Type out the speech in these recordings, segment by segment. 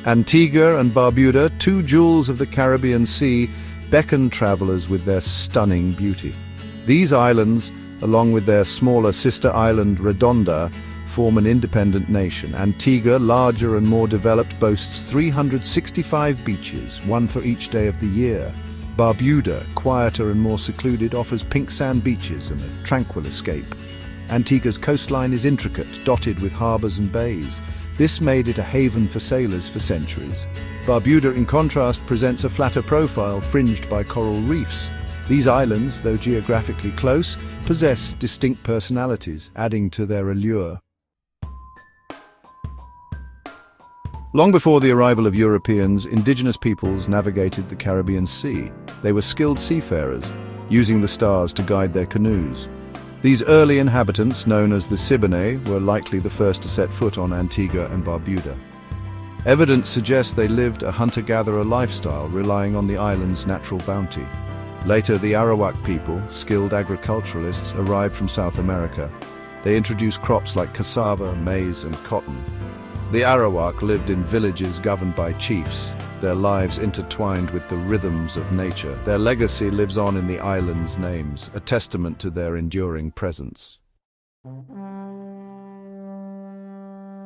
Antigua and Barbuda, two jewels of the Caribbean Sea, beckon travelers with their stunning beauty. These islands, along with their smaller sister island Redonda, form an independent nation. Antigua, larger and more developed, boasts 365 beaches, one for each day of the year. Barbuda, quieter and more secluded, offers pink sand beaches and a tranquil escape. Antigua's coastline is intricate, dotted with harbours and bays. This made it a haven for sailors for centuries. Barbuda, in contrast, presents a flatter profile fringed by coral reefs. These islands, though geographically close, possess distinct personalities, adding to their allure. Long before the arrival of Europeans, indigenous peoples navigated the Caribbean Sea. They were skilled seafarers, using the stars to guide their canoes. These early inhabitants, known as the Siboney, were likely the first to set foot on Antigua and Barbuda. Evidence suggests they lived a hunter-gatherer lifestyle, relying on the island's natural bounty. Later, the Arawak people, skilled agriculturalists, arrived from South America. They introduced crops like cassava, maize, and cotton. The Arawak lived in villages governed by chiefs, their lives intertwined with the rhythms of nature. Their legacy lives on in the island's names, a testament to their enduring presence.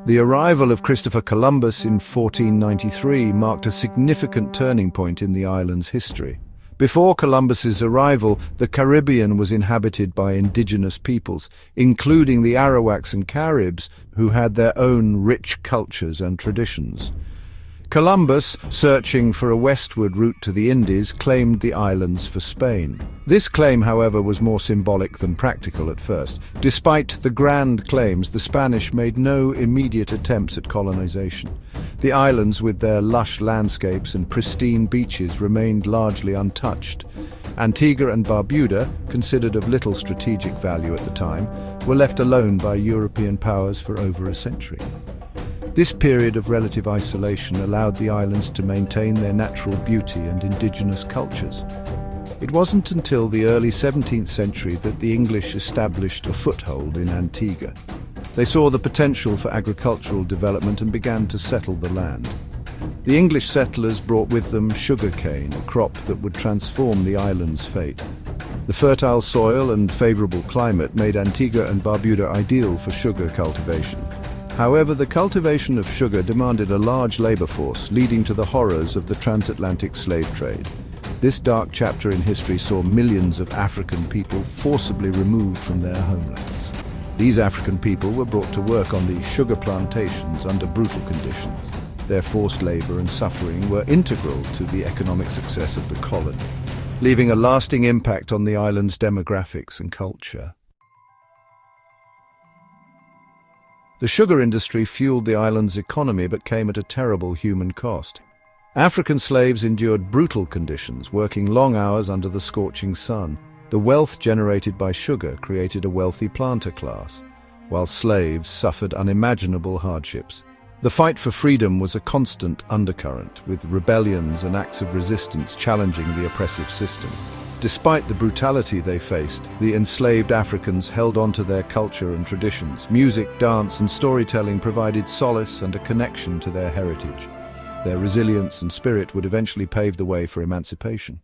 The arrival of Christopher Columbus in 1493 marked a significant turning point in the island's history. Before Columbus's arrival, the Caribbean was inhabited by indigenous peoples, including the Arawaks and Caribs, who had their own rich cultures and traditions. Columbus, searching for a westward route to the Indies, claimed the islands for Spain. This claim, however, was more symbolic than practical at first. Despite the grand claims, the Spanish made no immediate attempts at colonization. The islands, with their lush landscapes and pristine beaches, remained largely untouched. Antigua and Barbuda, considered of little strategic value at the time, were left alone by European powers for over a century. This period of relative isolation allowed the islands to maintain their natural beauty and indigenous cultures. It wasn't until the early 17th century that the English established a foothold in Antigua. They saw the potential for agricultural development and began to settle the land. The English settlers brought with them sugarcane, a crop that would transform the island's fate. The fertile soil and favorable climate made Antigua and Barbuda ideal for sugar cultivation. However, the cultivation of sugar demanded a large labor force, leading to the horrors of the transatlantic slave trade. This dark chapter in history saw millions of African people forcibly removed from their homelands. These African people were brought to work on the sugar plantations under brutal conditions. Their forced labor and suffering were integral to the economic success of the colony, leaving a lasting impact on the island's demographics and culture. The sugar industry fueled the island's economy but came at a terrible human cost. African slaves endured brutal conditions, working long hours under the scorching sun. The wealth generated by sugar created a wealthy planter class, while slaves suffered unimaginable hardships. The fight for freedom was a constant undercurrent, with rebellions and acts of resistance challenging the oppressive system. Despite the brutality they faced, the enslaved Africans held on to their culture and traditions. Music, dance, and storytelling provided solace and a connection to their heritage. Their resilience and spirit would eventually pave the way for emancipation.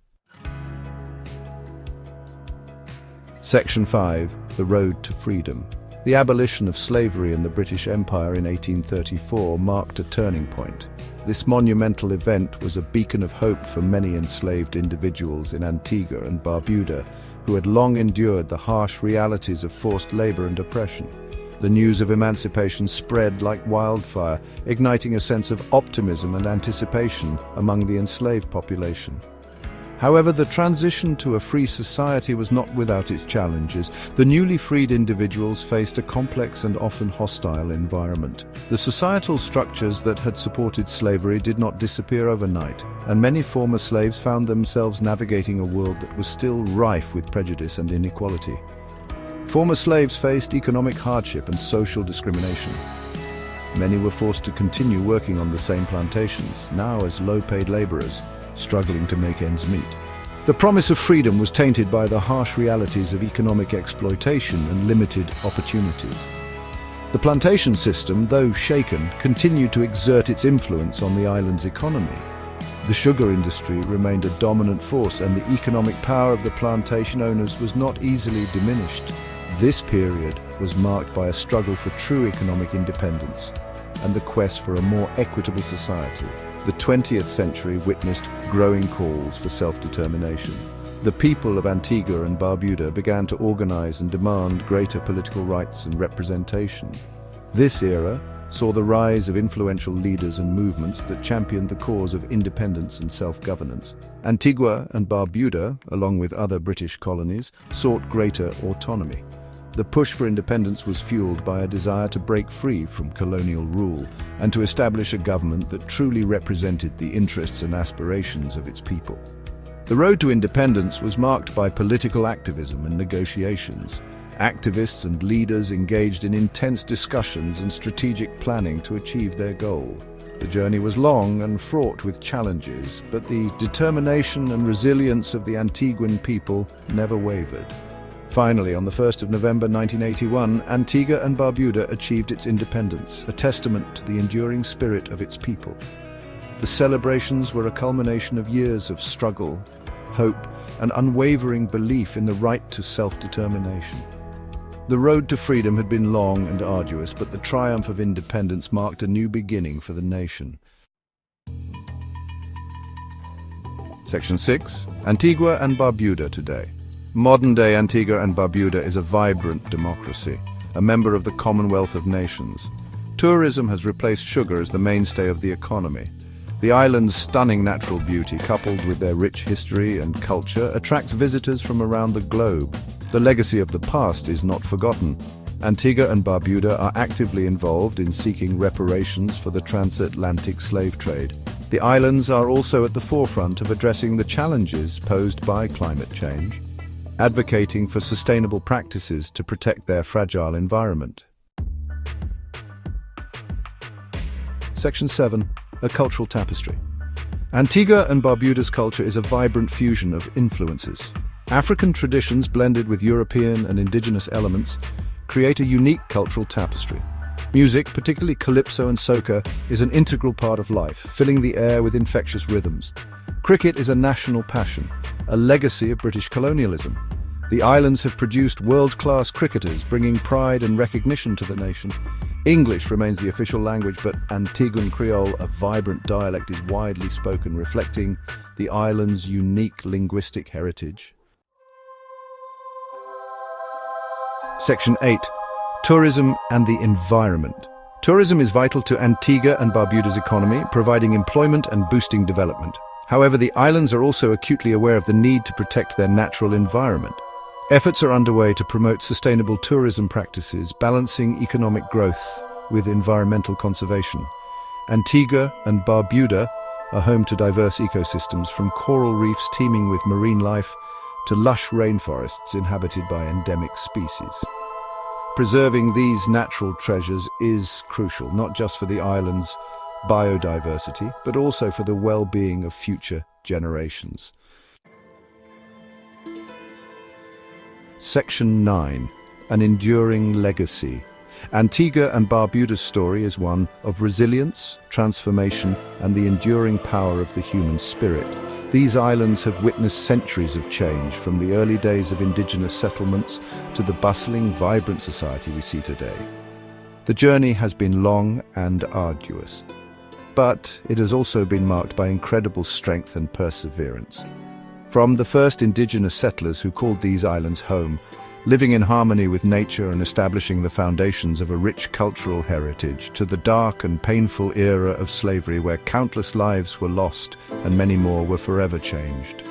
Section 5. The Road to Freedom. The abolition of slavery in the British Empire in 1834 marked a turning point. This monumental event was a beacon of hope for many enslaved individuals in Antigua and Barbuda, who had long endured the harsh realities of forced labor and oppression. The news of emancipation spread like wildfire, igniting a sense of optimism and anticipation among the enslaved population. However, the transition to a free society was not without its challenges. The newly freed individuals faced a complex and often hostile environment. The societal structures that had supported slavery did not disappear overnight, and many former slaves found themselves navigating a world that was still rife with prejudice and inequality. Former slaves faced economic hardship and social discrimination. Many were forced to continue working on the same plantations, now as low-paid laborers, struggling to make ends meet. The promise of freedom was tainted by the harsh realities of economic exploitation and limited opportunities. The plantation system, though shaken, continued to exert its influence on the island's economy. The sugar industry remained a dominant force, and the economic power of the plantation owners was not easily diminished. This period was marked by a struggle for true economic independence and the quest for a more equitable society. The 20th century witnessed growing calls for self-determination. The people of Antigua and Barbuda began to organize and demand greater political rights and representation. This era saw the rise of influential leaders and movements that championed the cause of independence and self-governance. Antigua and Barbuda, along with other British colonies, sought greater autonomy. The push for independence was fueled by a desire to break free from colonial rule and to establish a government that truly represented the interests and aspirations of its people. The road to independence was marked by political activism and negotiations. Activists and leaders engaged in intense discussions and strategic planning to achieve their goal. The journey was long and fraught with challenges, but the determination and resilience of the Antiguan people never wavered. Finally, on the 1st of November 1981, Antigua and Barbuda achieved its independence, a testament to the enduring spirit of its people. The celebrations were a culmination of years of struggle, hope, and unwavering belief in the right to self-determination. The road to freedom had been long and arduous, but the triumph of independence marked a new beginning for the nation. Section 6. Antigua and Barbuda today. Modern-day Antigua and Barbuda is a vibrant democracy, a member of the Commonwealth of Nations. Tourism has replaced sugar as the mainstay of the economy. The island's stunning natural beauty, coupled with their rich history and culture, attracts visitors from around the globe. The legacy of the past is not forgotten. Antigua and Barbuda are actively involved in seeking reparations for the transatlantic slave trade. The islands are also at the forefront of addressing the challenges posed by climate change, advocating for sustainable practices to protect their fragile environment. Section 7. A cultural tapestry. Antigua and Barbuda's culture is a vibrant fusion of influences. African traditions blended with European and indigenous elements create a unique cultural tapestry. Music, particularly calypso and soca, is an integral part of life, filling the air with infectious rhythms. Cricket is a national passion, a legacy of British colonialism. The islands have produced world-class cricketers, bringing pride and recognition to the nation. English remains the official language, but Antiguan Creole, a vibrant dialect, is widely spoken, reflecting the island's unique linguistic heritage. Section 8. Tourism and the environment. Tourism is vital to Antigua and Barbuda's economy, providing employment and boosting development. However, the islands are also acutely aware of the need to protect their natural environment. Efforts are underway to promote sustainable tourism practices, balancing economic growth with environmental conservation. Antigua and Barbuda are home to diverse ecosystems, from coral reefs teeming with marine life to lush rainforests inhabited by endemic species. Preserving these natural treasures is crucial, not just for the island's biodiversity, but also for the well-being of future generations. Section 9. An enduring legacy. Antigua and Barbuda's story is one of resilience, transformation, and the enduring power of the human spirit. These islands have witnessed centuries of change, from the early days of indigenous settlements to the bustling, vibrant society we see today. The journey has been long and arduous, but it has also been marked by incredible strength and perseverance. From the first indigenous settlers who called these islands home, living in harmony with nature and establishing the foundations of a rich cultural heritage, to the dark and painful era of slavery where countless lives were lost and many more were forever changed.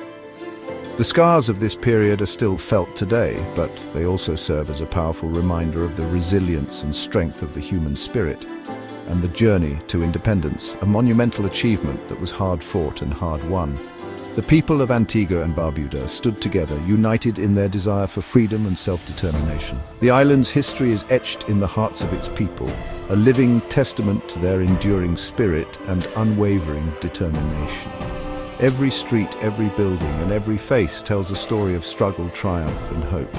The scars of this period are still felt today, but they also serve as a powerful reminder of the resilience and strength of the human spirit and the journey to independence, a monumental achievement that was hard-fought and hard-won. The people of Antigua and Barbuda stood together, united in their desire for freedom and self-determination. The island's history is etched in the hearts of its people, a living testament to their enduring spirit and unwavering determination. Every street, every building, and every face tells a story of struggle, triumph, and hope.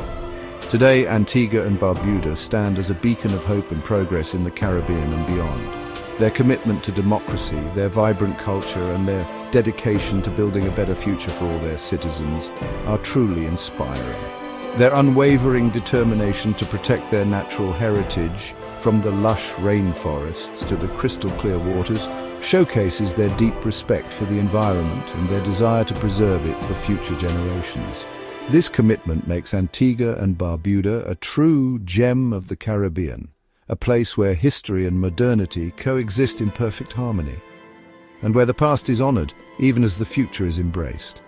Today, Antigua and Barbuda stand as a beacon of hope and progress in the Caribbean and beyond. Their commitment to democracy, their vibrant culture, and their dedication to building a better future for all their citizens are truly inspiring. Their unwavering determination to protect their natural heritage, from the lush rainforests to the crystal-clear waters, showcases their deep respect for the environment and their desire to preserve it for future generations. This commitment makes Antigua and Barbuda a true gem of the Caribbean, a place where history and modernity coexist in perfect harmony, and where the past is honored even as the future is embraced.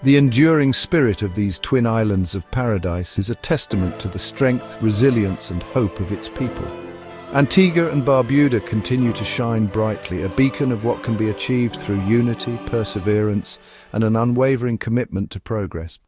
The enduring spirit of these twin islands of paradise is a testament to the strength, resilience, and hope of its people. Antigua and Barbuda continue to shine brightly, a beacon of what can be achieved through unity, perseverance, and an unwavering commitment to progress.